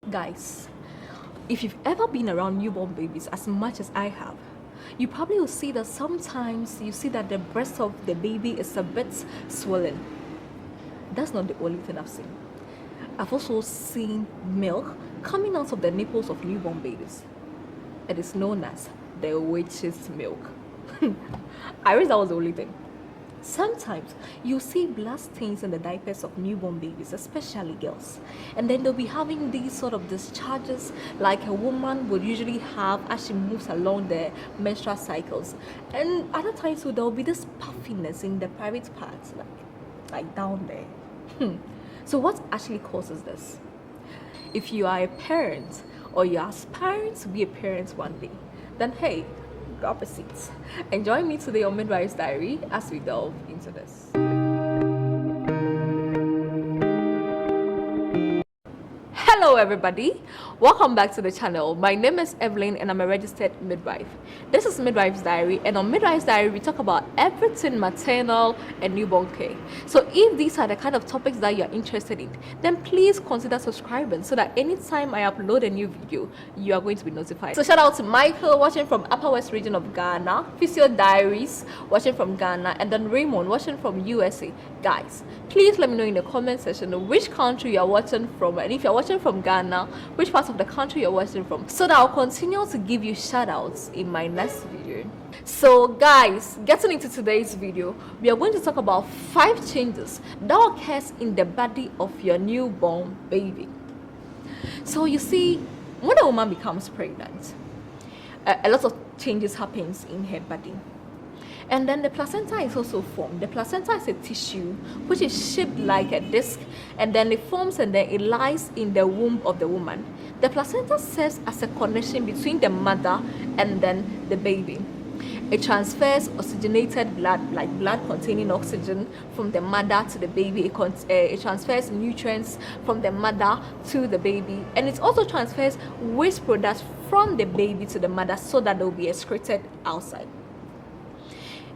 Guys, if you've ever been around newborn babies as much as I have, you probably will see that sometimes you see that the breast of the baby is a bit swollen. That's not the only thing I've seen. I've also seen milk coming out of the nipples of newborn babies. It is known as the witch's milk. I wish that was the only thing. Sometimes you see blood stains in the diapers of newborn babies, especially girls, and then they'll be having these sort of discharges like a woman would usually have as she moves along the menstrual cycles. And other times so there'll be this puffiness in the private parts, like down there. So what actually causes this? If you are a parent or you're aspiring to be a parent one day, then hey, grab a seat and join me today on Midwife's Diary as we delve into this. Hello everybody, welcome back to the channel. My name is Evelyn and I'm a registered midwife. This is Midwife's Diary, and on Midwife's Diary we talk about everything maternal and newborn care. So if these are the kind of topics that you're interested in, then please consider subscribing so that anytime I upload a new video, you are going to be notified. So shout out to Michael watching from Upper West region of Ghana, Physio Diaries watching from Ghana, and then Raymond watching from USA. Guys, please let me know in the comment section which country you are watching from, and if you're watching from Ghana, which part of the country you're watching from, so that I'll continue to give you shout outs in my next video. So guys, getting into today's video, we are going to talk about 5 changes that occurs in the body of your newborn baby. So you see, when a woman becomes pregnant, a lot of changes happens in her body. And then the placenta is also formed. The placenta is a tissue which is shaped like a disc, and then it forms and then it lies in the womb of the woman. The placenta serves as a connection between the mother and then the baby. It transfers oxygenated blood, like blood containing oxygen, from the mother to the baby. It transfers nutrients from the mother to the baby, and it also transfers waste products from the baby to the mother so that they will be excreted outside.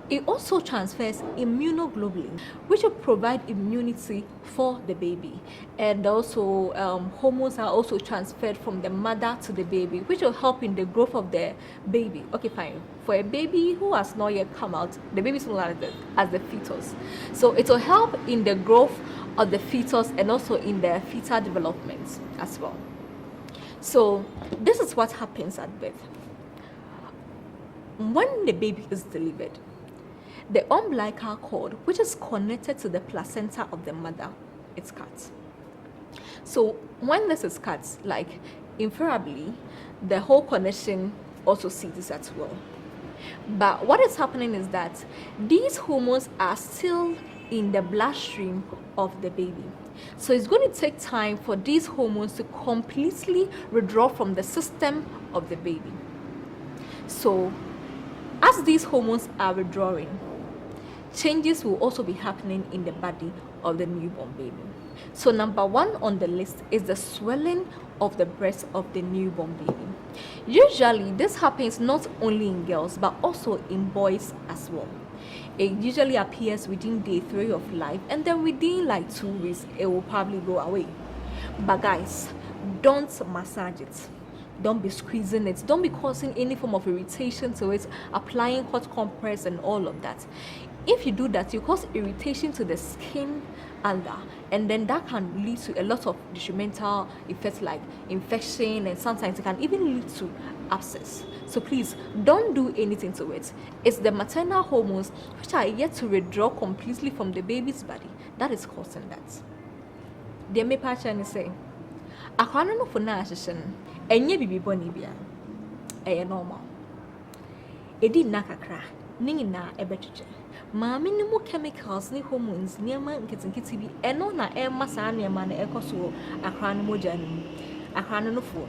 It also transfers immunoglobulin, which will provide immunity for the baby. And also hormones are also transferred from the mother to the baby, which will help in the growth of the baby. Okay, fine. For a baby who has not yet come out, the baby is similar as the fetus. So it will help in the growth of the fetus and also in the fetal development as well. So this is what happens at birth. When the baby is delivered, the umbilical cord, which is connected to the placenta of the mother, it's cut. So when this is cut, like invariably, the whole connection also ceases as well. But what is happening is that these hormones are still in the bloodstream of the baby. So it's going to take time for these hormones to completely withdraw from the system of the baby. So as these hormones are withdrawing, changes will also be happening in the body of the newborn baby. So number 1 on the list is the swelling of the breast of the newborn baby. Usually this happens not only in girls but also in boys as well. It usually appears within day 3 of life, and then within like 2 weeks it will probably go away. But guys, don't massage it. Don't be squeezing it. Don't be causing any form of irritation to it, applying hot compress and all of that. If you do that, you cause irritation to the skin under, and then that can lead to a lot of detrimental effects like infection, and sometimes it can even lead to abscess. So please don't do anything to it. It's the maternal hormones which are yet to withdraw completely from the baby's body that is causing that. The me patch say akwano no for na ahyehyɛ enye bibi boni bia eye normal edi nna kakra ne nyina ebetwetwe maame ni mu chemicals ne hormones niema nketenkete bi eno na ema saa niema na ekoso akra no moja ni akra no fo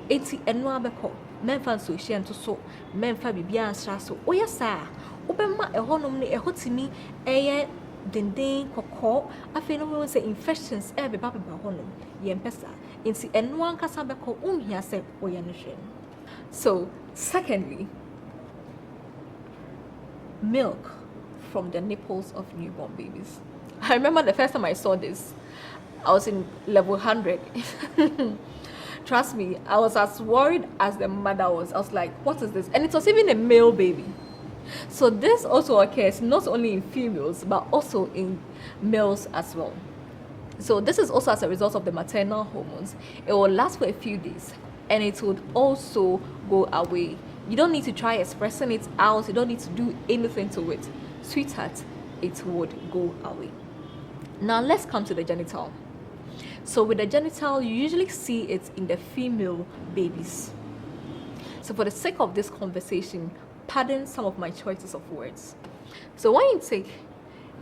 enti eno abekọ memfa so hye ento so memfa bibia ansra so oya saa obema ehonom ne ehotimi eye denden kokọ afi no we say infections beba honom yempesa enti eno ankasa bekọ unhia se oya no hwe. So secondly, milk from the nipples of newborn babies. I remember the first time I saw this, I was in level 100. Trust me, I was as worried as the mother was. I was like, what is this? And it was even a male baby. So this also occurs not only in females but also in males as well. So this is also as a result of the maternal hormones. It will last for a few days and it would also go away. You don't need to try expressing it out. You don't need to do anything to it. Sweetheart, it would go away. Now let's come to the genital. So with the genital, you usually see it in the female babies. So for the sake of this conversation, pardon some of my choices of words. So when you take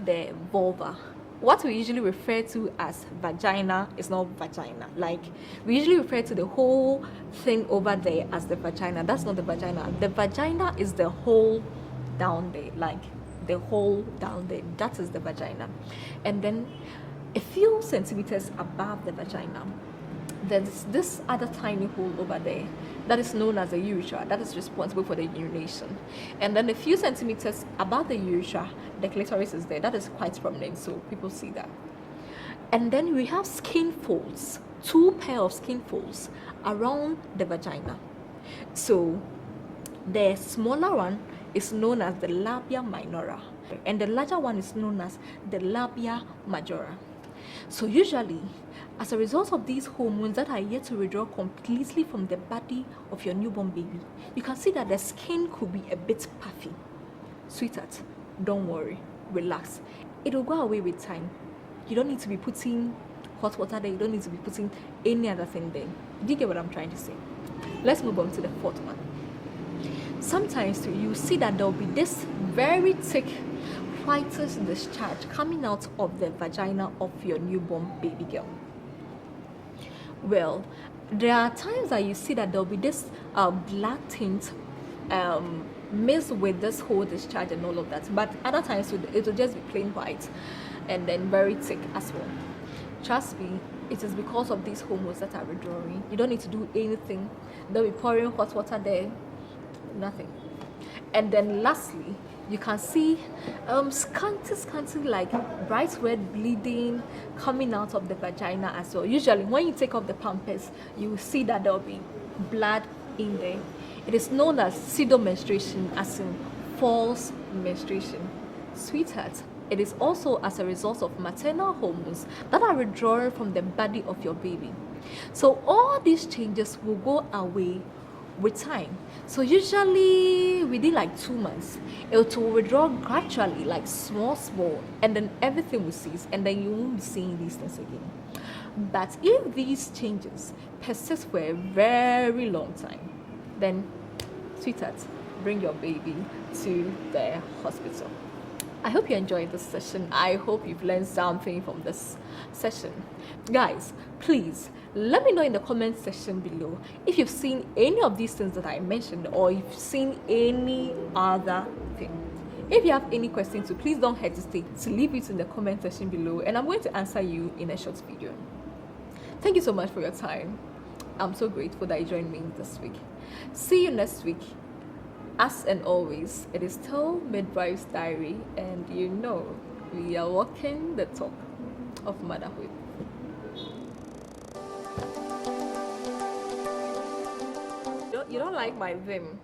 the vulva, what we usually refer to as vagina is not vagina. Like, we usually refer to the whole thing over there as the vagina. That's not the vagina. The vagina is the hole down there, like the hole down there. That is the vagina. And then a few centimeters above the vagina, there's this other tiny hole over there that is known as the urethra, that is responsible for the urination. And then a few centimeters above the urethra, the clitoris is there. That is quite prominent, so people see that. And then we have skin folds, 2 pair of skin folds around the vagina. So the smaller one is known as the labia minora, and the larger one is known as the labia majora. So usually, as a result of these hormones that are yet to withdraw completely from the body of your newborn baby, you can see that the skin could be a bit puffy. Sweetheart, don't worry, relax. It will go away with time. You don't need to be putting hot water there. You don't need to be putting any other thing there. Do you get what I'm trying to say? Let's move on to the 4th one. Sometimes you see that there will be this very thick whitish discharge coming out of the vagina of your newborn baby girl. Well, there are times that you see that there will be this black tint mixed with this whole discharge and all of that, but other times it will just be plain white and then very thick as well. Trust me, it is because of these hormones that are withdrawing. You don't need to do anything. Don't be pouring hot water there, nothing. And then lastly, you can see scanty like bright red bleeding coming out of the vagina as well. Usually when you take off the pampers, you will see that there will be blood in there. It is known as pseudo menstruation, as in false menstruation. Sweetheart, it is also as a result of maternal hormones that are withdrawing from the body of your baby. So all these changes will go away with time. So usually within like 2 months, it will withdraw gradually, like small, and then everything will cease, and then you won't be seeing these things again. But if these changes persist for a very long time, then sweetheart, bring your baby to the hospital. I hope you enjoyed this session. I hope you've learned something from this session. Guys, please let me know in the comment section below if you've seen any of these things that I mentioned, or if you've seen any other thing. If you have any questions, so please don't hesitate to leave it in the comment section below, and I'm going to answer you in a short video. Thank you so much for your time. I'm so grateful that you joined me this week. See you next week. As and always, it is still Midwife's Diary, and you know we are walking the talk of motherhood. You don't like my vim?